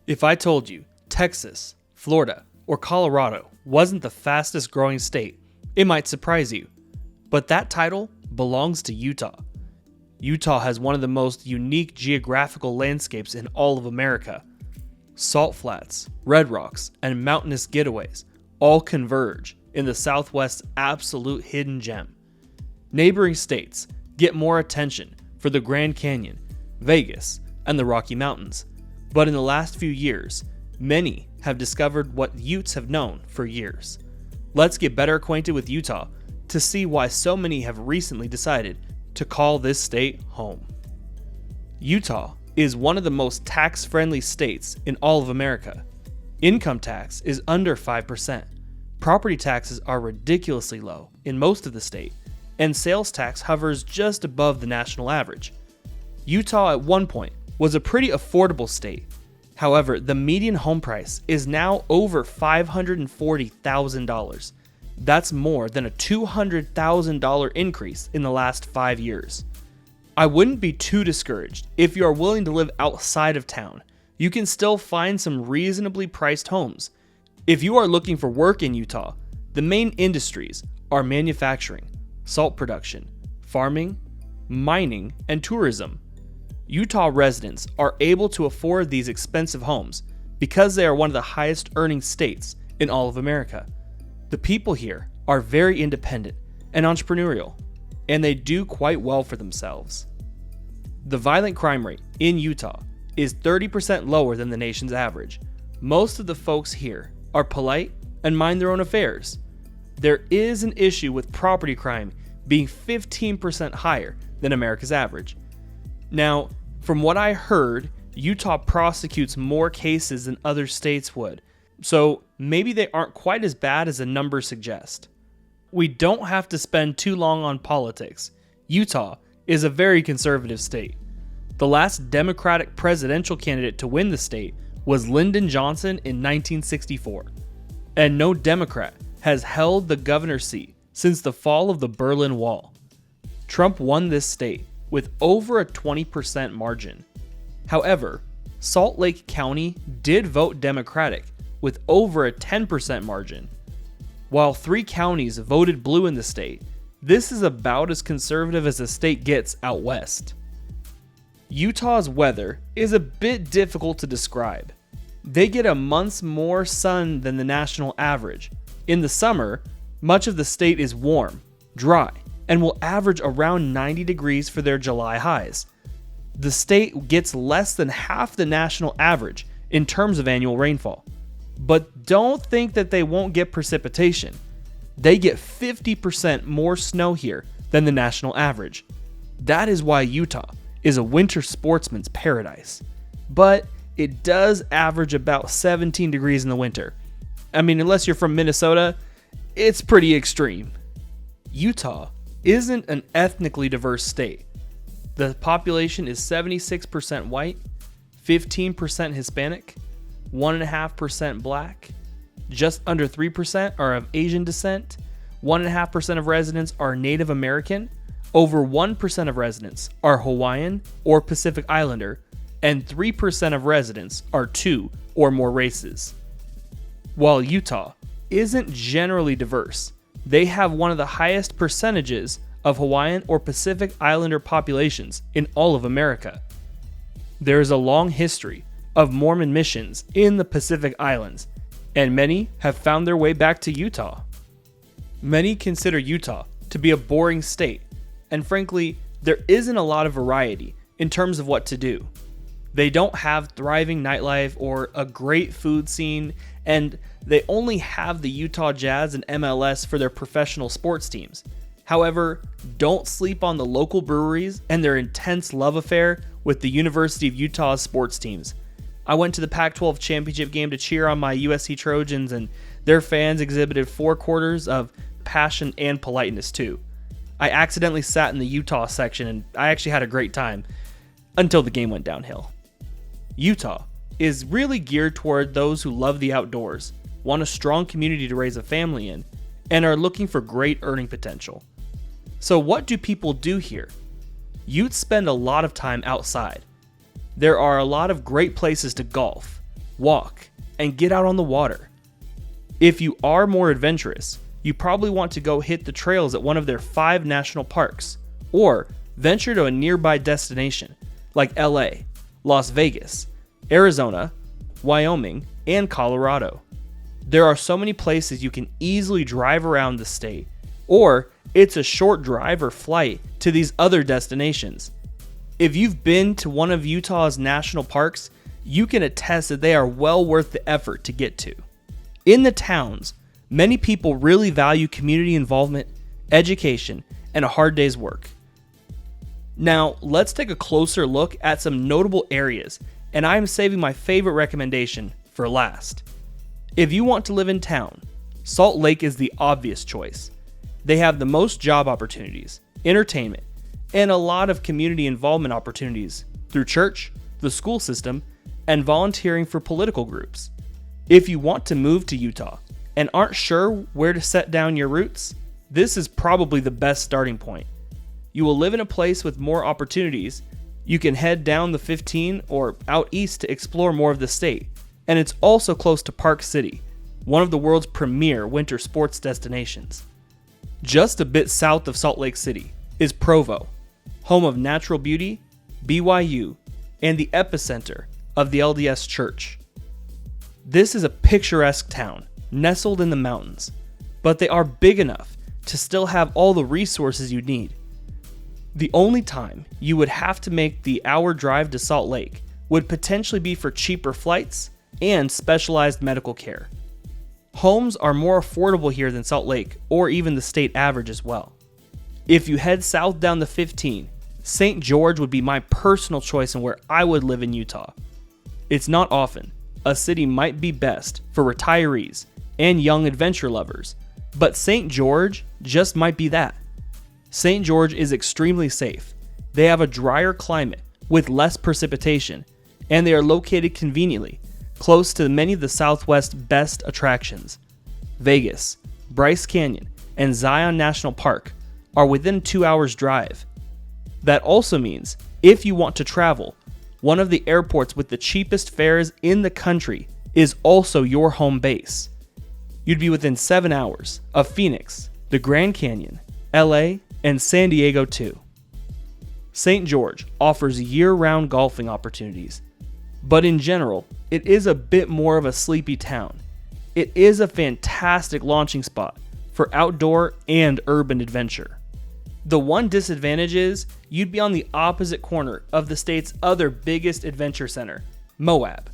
If I told you Texas, Florida, or Colorado wasn't the fastest growing state, it might surprise you. But that title belongs to Utah. Utah has one of the most unique geographical landscapes in all of America. Salt flats, red rocks, and mountainous getaways all converge in the Southwest's absolute hidden gem. Neighboring states get more attention for the Grand Canyon, Vegas, and the Rocky Mountains. But in the last few years, many have discovered what Utes have known for years. Let's get better acquainted with Utah to see why so many have recently decided to call this state home. Utah is one of the most tax-friendly states in all of America. Income tax is under 5%. Property taxes are ridiculously low in most of the state, and sales tax hovers just above the national average. Utah at one point was a pretty affordable state. However, the median home price is now over $540,000. That's more than a $200,000 increase in the last 5 years. I wouldn't be too discouraged if you are willing to live outside of town. You can still find some reasonably priced homes. If you are looking for work in Utah, the main industries are manufacturing, salt production, farming, mining, and tourism. Utah residents are able to afford these expensive homes because they are one of the highest earning states in all of America. The people here are very independent and entrepreneurial, and they do quite well for themselves. The violent crime rate in Utah is 30% lower than the nation's average. Most of the folks here are polite and mind their own affairs. There is an issue with property crime being 15% higher than America's average. Now, from what I heard, Utah prosecutes more cases than other states would, so maybe they aren't quite as bad as the numbers suggest. We don't have to spend too long on politics. Utah is a very conservative state. The last Democratic presidential candidate to win the state was Lyndon Johnson in 1964, and no Democrat has held the governor's seat since the fall of the Berlin Wall. Trump won this state with over a 20% margin. However, Salt Lake County did vote Democratic with over a 10% margin. While 3 counties voted blue in the state, this is about as conservative as the state gets out west. Utah's weather is a bit difficult to describe. They get a month's more sun than the national average. In the summer, much of the state is warm, dry, and will average around 90 degrees for their July highs. The state gets less than half the national average in terms of annual rainfall. But don't think that they won't get precipitation. They get 50% more snow here than the national average. That is why Utah is a winter sportsman's paradise. But it does average about 17 degrees in the winter. I mean, unless you're from Minnesota, it's pretty extreme. Utah isn't an ethnically diverse state. The population is 76% white, 15% Hispanic, 1.5% black, just under 3% are of Asian descent, 1.5% of residents are Native American, over 1% of residents are Hawaiian or Pacific Islander, and 3% of residents are 2 or more races. While Utah isn't generally diverse, they have one of the highest percentages of Hawaiian or Pacific Islander populations in all of America. There is a long history of Mormon missions in the Pacific Islands, and many have found their way back to Utah. Many consider Utah to be a boring state, and frankly, there isn't a lot of variety in terms of what to do. They don't have thriving nightlife or a great food scene, and they only have the Utah Jazz and MLS for their professional sports teams. However, don't sleep on the local breweries and their intense love affair with the University of Utah's sports teams. I went to the Pac-12 championship game to cheer on my USC Trojans, and their fans exhibited 4 quarters of passion and politeness too. I accidentally sat in the Utah section, and I actually had a great time until the game went downhill. Utah is really geared toward those who love the outdoors, want a strong community to raise a family in, and are looking for great earning potential. So what do people do here? Utes spend a lot of time outside. There are a lot of great places to golf, walk, and get out on the water. If you are more adventurous, you probably want to go hit the trails at one of their 5 national parks, or venture to a nearby destination like LA, Las Vegas, Arizona, Wyoming, and Colorado. There are so many places you can easily drive around the state, or it's a short drive or flight to these other destinations. If you've been to one of Utah's national parks, you can attest that they are well worth the effort to get to. In the towns, many people really value community involvement, education, and a hard day's work. Now, let's take a closer look at some notable areas, and I'm saving my favorite recommendation for last. If you want to live in town, Salt Lake is the obvious choice. They have the most job opportunities, entertainment, and a lot of community involvement opportunities through church, the school system, and volunteering for political groups. If you want to move to Utah and aren't sure where to set down your roots, this is probably the best starting point. You will live in a place with more opportunities. You can head down the 15 or out east to explore more of the state. And it's also close to Park City, one of the world's premier winter sports destinations. Just a bit south of Salt Lake City is Provo, home of natural beauty, BYU, and the epicenter of the LDS Church. This is a picturesque town, nestled in the mountains, but they are big enough to still have all the resources you need. The only time you would have to make the hour drive to Salt Lake would potentially be for cheaper flights and specialized medical care. Homes are more affordable here than Salt Lake, or even the state average as well. If you head south down the 15, St. George would be my personal choice and where I would live in Utah. It's not often a city might be best for retirees and young adventure lovers, but St. George just might be that. St. George is extremely safe. They have a drier climate with less precipitation, and they are located conveniently close to many of the Southwest's best attractions. Vegas, Bryce Canyon, and Zion National Park are within 2 hours drive. That also means if you want to travel, one of the airports with the cheapest fares in the country is also your home base. You'd be within 7 hours of Phoenix, the Grand Canyon, LA, and San Diego too. St. George offers year-round golfing opportunities, but in general, it is a bit more of a sleepy town. It is a fantastic launching spot for outdoor and urban adventure. The one disadvantage is you'd be on the opposite corner of the state's other biggest adventure center, Moab.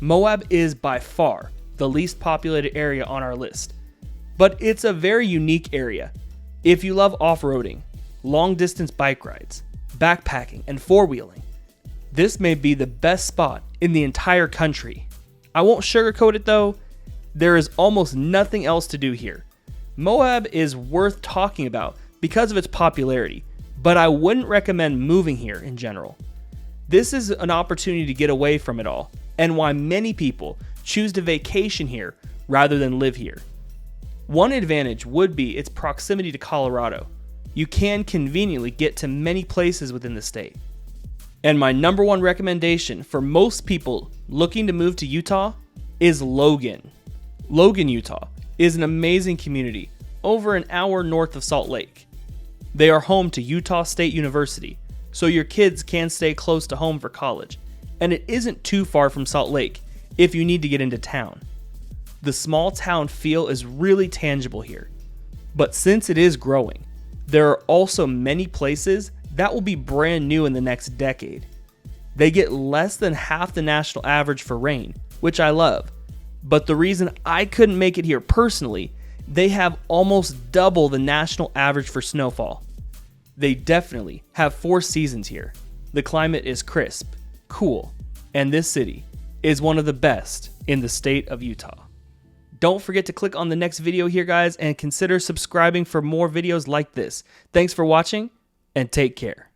Moab is by far the least populated area on our list, but it's a very unique area. If you love off-roading, long-distance bike rides, backpacking, and four-wheeling, this may be the best spot in the entire country. I won't sugarcoat it though, there is almost nothing else to do here. Moab is worth talking about because of its popularity, but I wouldn't recommend moving here in general. This is an opportunity to get away from it all, and why many people choose to vacation here rather than live here. One advantage would be its proximity to Colorado. You can conveniently get to many places within the state. And my number one recommendation for most people looking to move to Utah is Logan. Logan, Utah is an amazing community over an hour north of Salt Lake. They are home to Utah State University, so your kids can stay close to home for college, and it isn't too far from Salt Lake if you need to get into town. The small town feel is really tangible here, but since it is growing, there are also many places that will be brand new in the next decade. They get less than half the national average for rain, which I love, but the reason I couldn't make it here personally, they have almost double the national average for snowfall. They definitely have 4 seasons here. The climate is crisp, cool, and this city is one of the best in the state of Utah. Don't forget to click on the next video here, guys, and consider subscribing for more videos like this. Thanks for watching, and take care.